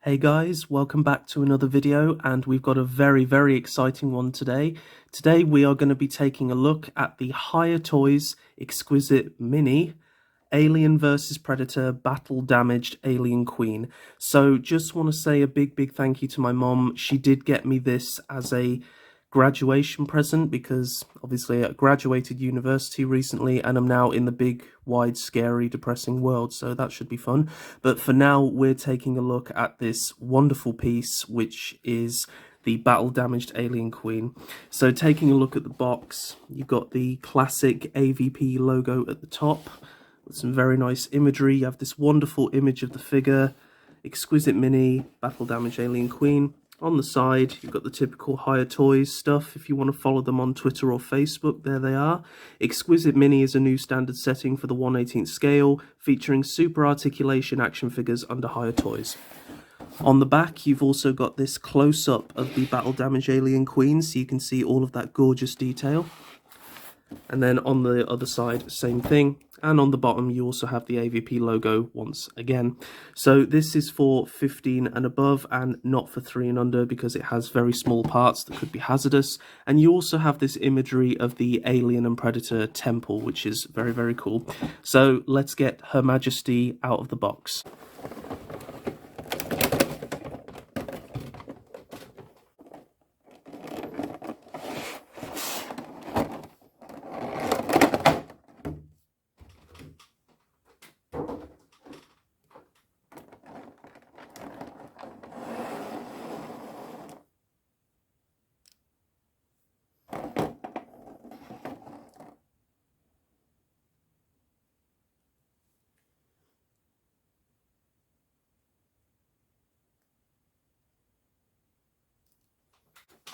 Hey guys, welcome back to another video, and we've got a very exciting one today. Today we are going to be taking a look at the Hiya Toys Exquisite Mini Alien vs Predator Battle Damaged Alien Queen. So just want to say a big thank you to my mom. She did get me this as a graduation present because obviously I graduated university recently and I'm now in the big, wide, scary, depressing world, so that should be fun. But for now, we're taking a look at this wonderful piece, which is the Battle Damaged Alien Queen. So taking a look at the box, you've got the classic AVP logo at the top with some very nice imagery. You have this wonderful image of the figure, Exquisite Mini Battle Damaged Alien Queen. On the side, you've got the typical Hiya Toys stuff. If you want to follow them on Twitter or Facebook, there they are. Exquisite Mini is a new standard setting for the 1/18th scale, featuring super articulation action figures under Hiya Toys. On the back, you've also got this close-up of the Battle Damaged Alien Queen, so you can see all of that gorgeous detail. And then on the other side, same thing. And on the bottom, you also have the AVP logo once again. So this is for 15 and above and not for 3 and under because it has very small parts that could be hazardous. And you also have this imagery of the Alien and Predator temple, which is very cool. So let's get Her Majesty out of the box.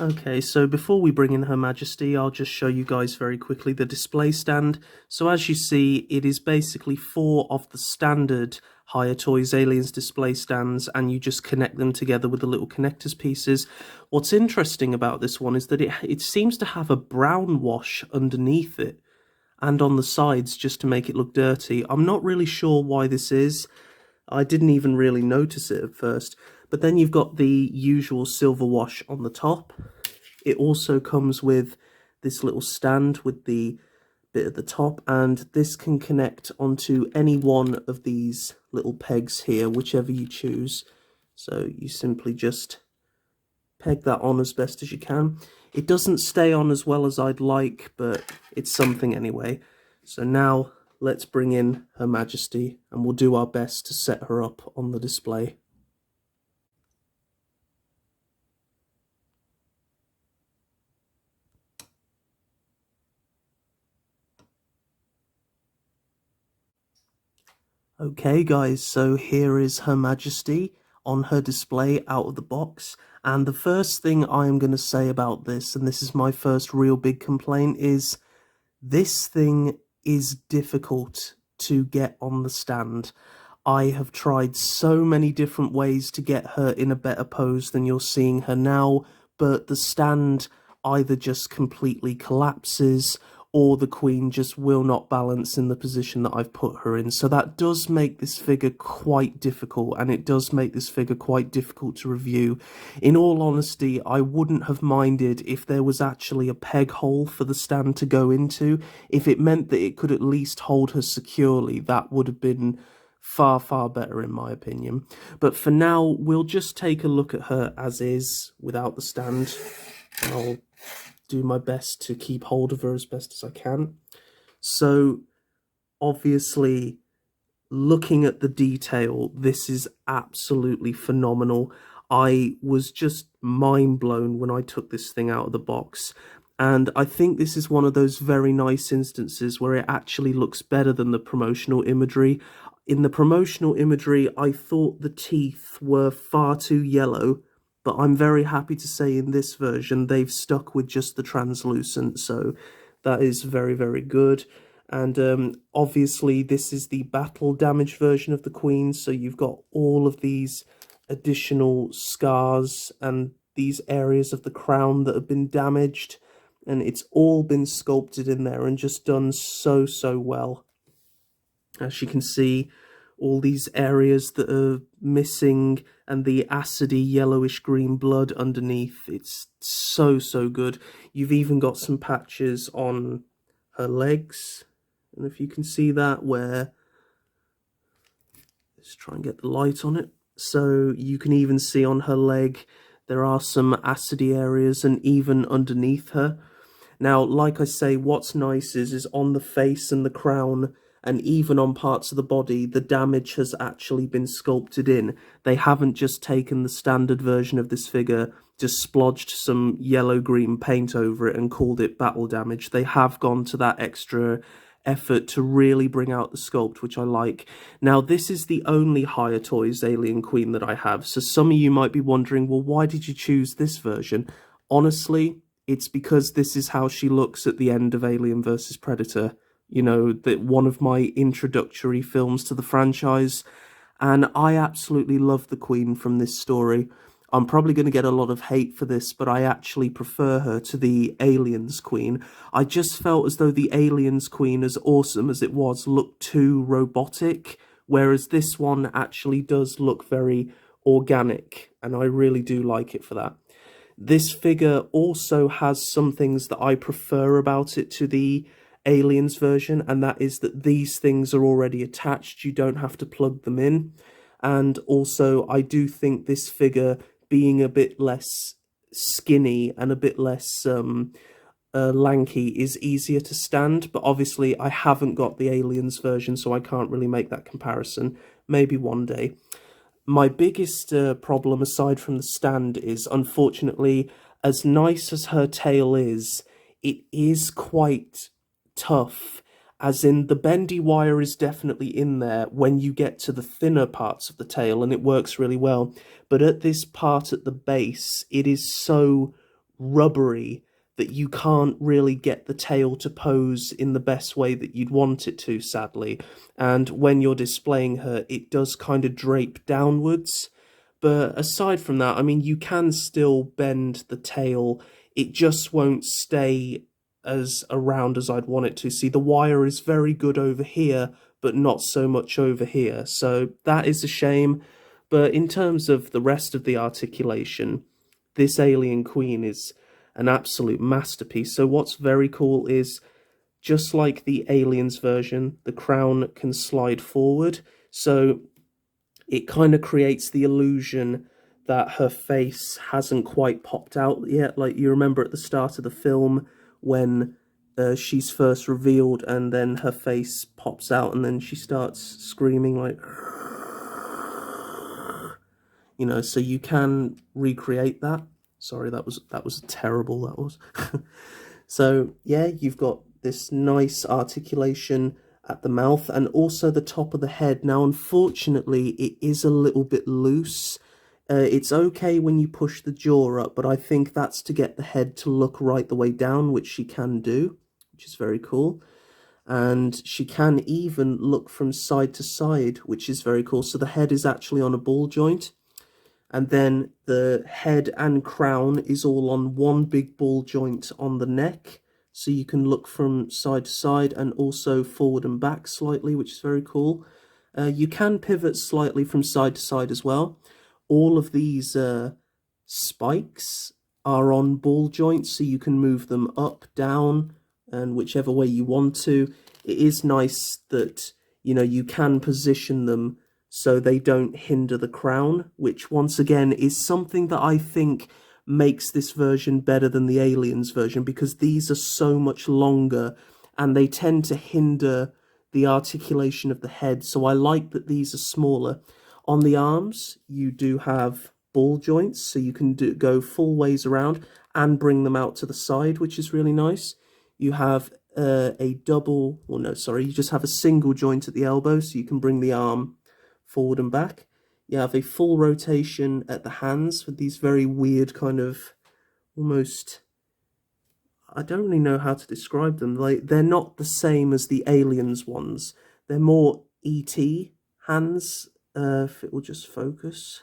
Okay, so before we bring in Her Majesty, I'll just show you guys very quickly the display stand. So as you see, it is basically 4 of the standard Hiya Toys Aliens display stands, and you just connect them together with the little connectors pieces. What's interesting about this one is that it seems to have a brown wash underneath it and on the sides just to make it look dirty. I'm not really sure why this is. I didn't even really notice it at first. But then you've got the usual silver wash on the top. It also comes with this little stand with the bit at the top, and this can connect onto any one of these little pegs here, whichever you choose. So you simply just peg that on as best as you can. It doesn't stay on as well as I'd like, but it's something anyway. So now let's bring in Her Majesty and we'll do our best to set her up on the display. Okay guys, so here is Her Majesty on her display out of the box, and the first thing I am going to say about this, and this is my first real big complaint, is this thing is difficult to get on the stand. I have tried so many different ways to get her in a better pose than you're seeing her now, but the stand either just completely collapses or the Queen just will not balance in the position that I've put her in. So that does make this figure quite difficult, and it does make this figure quite difficult to review. In all honesty, I wouldn't have minded if there was actually a peg hole for the stand to go into. If it meant that it could at least hold her securely, that would have been far better in my opinion. But for now, we'll just take a look at her as is without the stand. I'll do my best to keep hold of her as best as I can. So obviously, looking at the detail, this is absolutely phenomenal. I was just mind blown when I took this thing out of the box. And I think this is one of those very nice instances where it actually looks better than the promotional imagery. In the promotional imagery, I thought the teeth were far too yellow, but I'm very happy to say in this version, they've stuck with just the translucent, so that is very good. And obviously, this is the battle damaged version of the Queen, so you've got all of these additional scars and these areas of the crown that have been damaged, and it's all been sculpted in there and just done so well. As you can see, all these areas that are missing and the acidy yellowish green blood underneath. It's so, so good. You've even got some patches on her legs. And if you can see that, where, let's try and get the light on it. So you can even see on her leg, there are some acidy areas, and even underneath her. Now, like I say, what's nice is on the face and the crown, and even on parts of the body, the damage has actually been sculpted in. They haven't just taken the standard version of this figure, just splodged some yellow-green paint over it and called it battle damage. They have gone to that extra effort to really bring out the sculpt, which I like. Now, this is the only Hiya Toys Alien Queen that I have, so some of you might be wondering, well, why did you choose this version? Honestly, it's because this is how she looks at the end of Alien vs. Predator. You know, that one of my introductory films to the franchise, and I absolutely love the Queen from this story. I'm probably going to get a lot of hate for this, but I actually prefer her to the Aliens Queen. I just felt as though the Aliens Queen, as awesome as it was, looked too robotic, whereas this one actually does look very organic, and I really do like it for that. This figure also has some things that I prefer about it to the Aliens version, and that is that these things are already attached. You don't have to plug them in. And also, I do think this figure, being a bit less skinny and a bit less lanky, is easier to stand. But obviously, I haven't got the Aliens version, so I can't really make that comparison. Maybe one day. My biggest problem, aside from the stand, is, unfortunately, as nice as her tail is, it is quite tough, as in the bendy wire is definitely in there when you get to the thinner parts of the tail, and it works really well. But at this part at the base, it is so rubbery that you can't really get the tail to pose in the best way that you'd want it to, sadly. And when you're displaying her, it does kind of drape downwards. But aside from that, I mean, you can still bend the tail. It just won't stay as around as I'd want it to. See, the wire is very good over here, but not so much over here. So that is a shame. But in terms of the rest of the articulation, this Alien Queen is an absolute masterpiece. So what's very cool is, just like the Aliens version, the crown can slide forward. So it kind of creates the illusion that her face hasn't quite popped out yet. Like, you remember at the start of the film when she's first revealed and then her face pops out and then she starts screaming like, you know, so you can recreate that. Sorry, that was terrible, that was. So yeah, you've got this nice articulation at the mouth and also the top of the head. Now, unfortunately, it is a little bit loose. It's okay when you push the jaw up, but I think that's to get the head to look right the way down, which she can do, which is very cool. And she can even look from side to side, which is very cool. So the head is actually on a ball joint. And then the head and crown is all on one big ball joint on the neck. So you can look from side to side and also forward and back slightly, which is very cool. You can pivot slightly from side to side as well. All of these spikes are on ball joints, so you can move them up, down, and whichever way you want to. It is nice that, you know, you can position them so they don't hinder the crown, which once again is something that I think makes this version better than the Aliens version, because these are so much longer and they tend to hinder the articulation of the head. So I like that these are smaller. On the arms, you do have ball joints, so you can go full ways around and bring them out to the side, which is really nice. You have you just have a single joint at the elbow, so you can bring the arm forward and back. You have a full rotation at the hands with these very weird kind of almost, I don't really know how to describe them. Like, they're not the same as the Aliens ones. They're more E.T. hands. If it will just focus.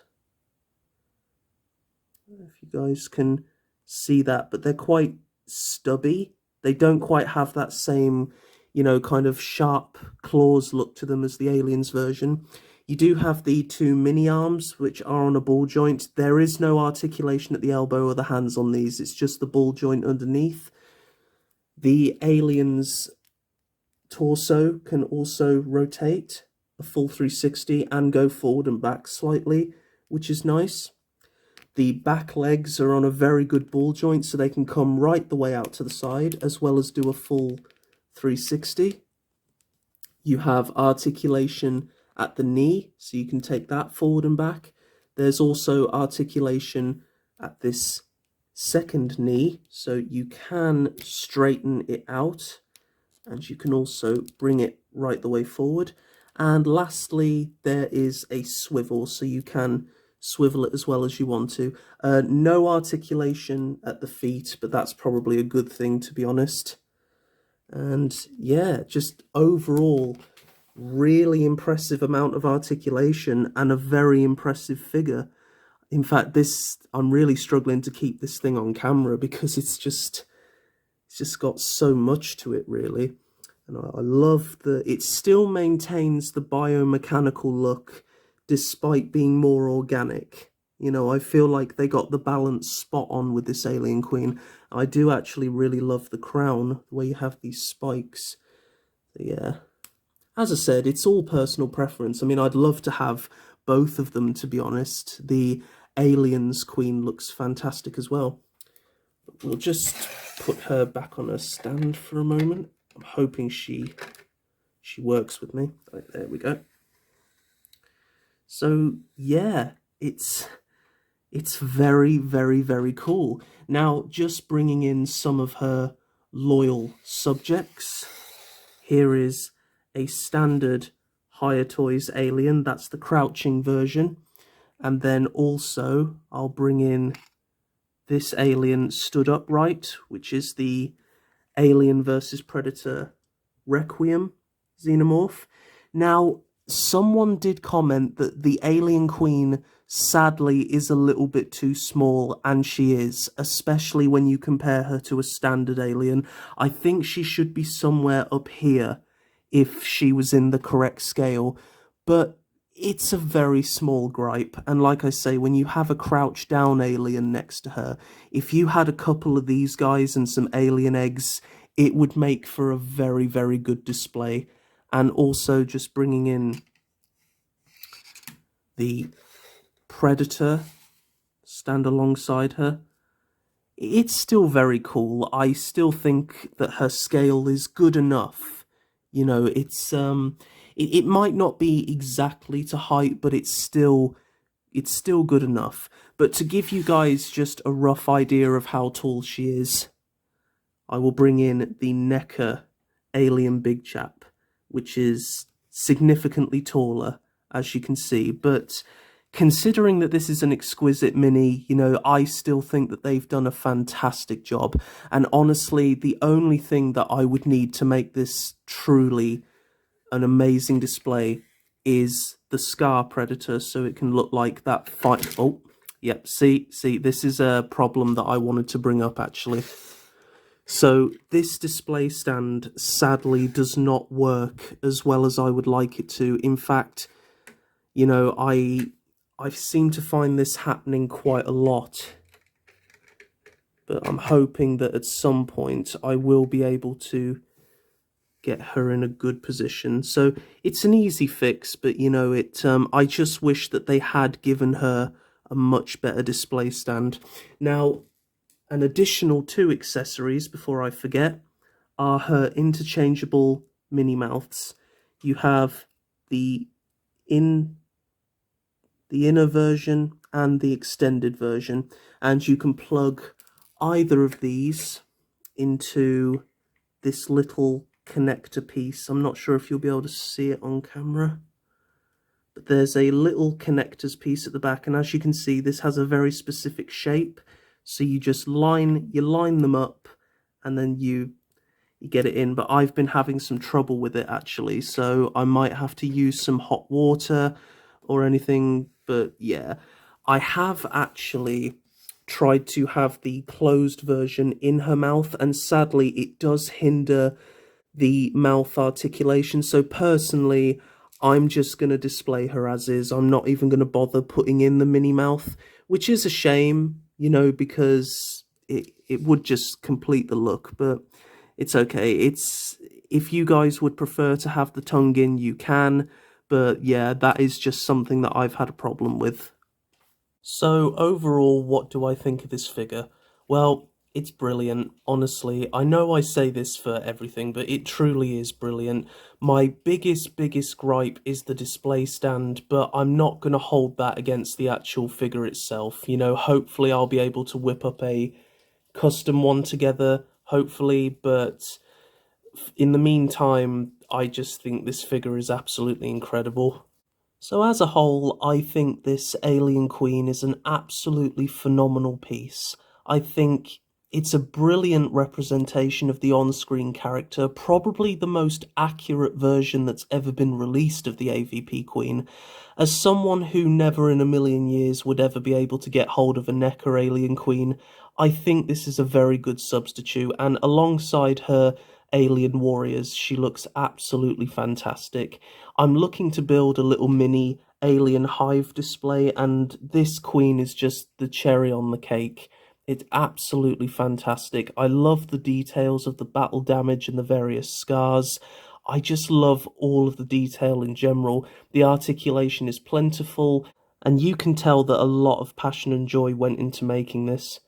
If you guys can see that, but they're quite stubby. They don't quite have that same, you know, kind of sharp claws look to them as the Aliens version. You do have the two mini arms, which are on a ball joint. There is no articulation at the elbow or the hands on these. It's just the ball joint underneath. The alien's torso can also rotate a full 360 and go forward and back slightly, which is nice. The back legs are on a very good ball joint, so they can come right the way out to the side, as well as do a full 360. You have articulation at the knee, so you can take that forward and back. There's also articulation at this second knee, so you can straighten it out, and you can also bring it right the way forward. And lastly, there is a swivel, so you can swivel it as well as you want to. No articulation at the feet, but that's probably a good thing, to be honest. And yeah, just overall, really impressive amount of articulation and a very impressive figure. In fact, I'm really struggling to keep this thing on camera because it's just got so much to it, really. And I love it still maintains the biomechanical look despite being more organic. You know, I feel like they got the balance spot on with this Alien Queen. I do actually really love the crown, the way you have these spikes. So yeah. As I said, it's all personal preference. I mean, I'd love to have both of them, to be honest. The Aliens Queen looks fantastic as well. But we'll just put her back on a stand for a moment. I'm hoping she works with me. Right, there we go. So yeah, it's very, very, very cool. Now, just bringing in some of her loyal subjects. Here is a standard Hiya Toys Alien. That's the crouching version. And then also, I'll bring in this alien stood upright, which is the Alien vs. Predator Requiem Xenomorph. Now, someone did comment that the Alien Queen sadly is a little bit too small, and she is, especially when you compare her to a standard alien. I think she should be somewhere up here if she was in the correct scale, but it's a very small gripe. And like I say, when you have a crouch down alien next to her, if you had a couple of these guys and some alien eggs, it would make for a very, very good display. And also just bringing in the Predator stand alongside her. It's still very cool. I still think that her scale is good enough. You know, it might not be exactly to height, but it's still good enough. But to give you guys just a rough idea of how tall she is, I will bring in the NECA Alien Big Chap, which is significantly taller, as you can see. But considering that this is an Exquisite mini, you know, I still think that they've done a fantastic job. And honestly, the only thing that I would need to make this truly an amazing display is the Scar Predator, so it can look like that fight. Oh, yep, see, this is a problem that I wanted to bring up, actually. So this display stand sadly does not work as well as I would like it to. In fact, you know, I seem to find this happening quite a lot. But I'm hoping that at some point I will be able to get her in a good position. So it's an easy fix, but you know, I just wish that they had given her a much better display stand. Now, an additional 2 accessories, before I forget, are her interchangeable mini mouths. You have the inner version and the extended version, and you can plug either of these into this little connector piece. I'm not sure if you'll be able to see it on camera, but there's a little connectors piece at the back, and as you can see, this has a very specific shape. So you just line them up, and then you get it in. But I've been having some trouble with it, actually, so I might have to use some hot water or anything. But yeah, I have actually tried to have the closed version in her mouth, and sadly it does hinder the mouth articulation. So personally, I'm just going to display her as is. I'm not even going to bother putting in the Minnie mouth, which is a shame, because it would just complete the look, but it's okay. If you guys would prefer to have the tongue in, you can, but yeah, that is just something that I've had a problem with. So overall, what do I think of this figure? Well, it's brilliant, honestly. I know I say this for everything, but it truly is brilliant. My biggest gripe is the display stand, but I'm not going to hold that against the actual figure itself. Hopefully I'll be able to whip up a custom one together, hopefully, but in the meantime, I just think this figure is absolutely incredible. So as a whole, I think this Alien Queen is an absolutely phenomenal piece. I think it's a brilliant representation of the on-screen character, probably the most accurate version that's ever been released of the AVP Queen. As someone who never in a million years would ever be able to get hold of a NECA Alien Queen, I think this is a very good substitute, and alongside her Alien Warriors, she looks absolutely fantastic. I'm looking to build a little mini alien hive display, and this queen is just the cherry on the cake. It's absolutely fantastic. I love the details of the battle damage and the various scars. I just love all of the detail in general. The articulation is plentiful, and you can tell that a lot of passion and joy went into making this.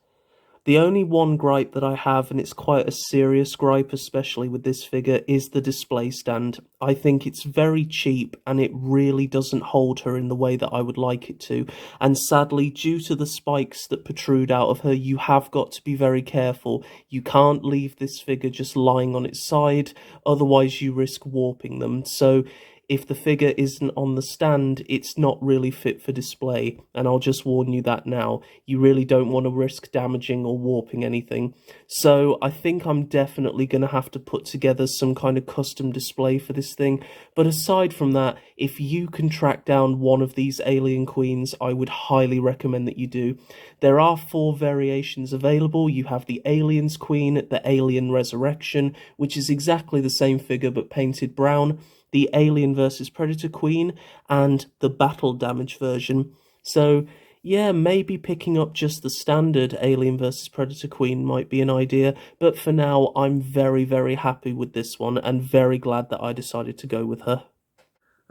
The only one gripe that I have, and it's quite a serious gripe, especially with this figure, is the display stand. I think it's very cheap, and it really doesn't hold her in the way that I would like it to. And sadly, due to the spikes that protrude out of her, you have got to be very careful. You can't leave this figure just lying on its side, otherwise you risk warping them. So if the figure isn't on the stand, it's not really fit for display, and I'll just warn you that now. You really don't want to risk damaging or warping anything. So I think I'm definitely going to have to put together some kind of custom display for this thing, but aside from that, if you can track down one of these Alien Queens, I would highly recommend that you do. There are 4 variations available. You have the Aliens Queen, the Alien Resurrection, which is exactly the same figure but painted brown, the Alien vs Predator Queen, and the battle damage version. So yeah, maybe picking up just the standard Alien vs Predator Queen might be an idea, but for now I'm very happy with this one and very glad that I decided to go with her.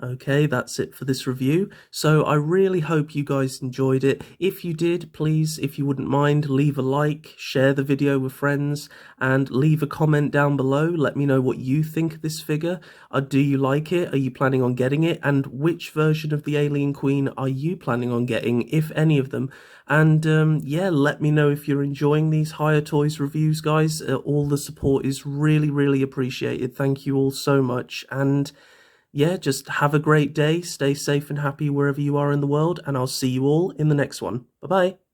Okay, that's it for this review. So I really hope you guys enjoyed it. If you did, please, if you wouldn't mind, leave a like, share the video with friends, and leave a comment down below. Let me know what you think of this figure. Do you like it? Are you planning on getting it? And which version of the Alien Queen are you planning on getting, if any of them? And yeah, let me know if you're enjoying these Hiya Toys reviews, guys. All the support is really appreciated. Thank you all so much. And yeah, just have a great day, stay safe and happy wherever you are in the world, and I'll see you all in the next one. Bye-bye.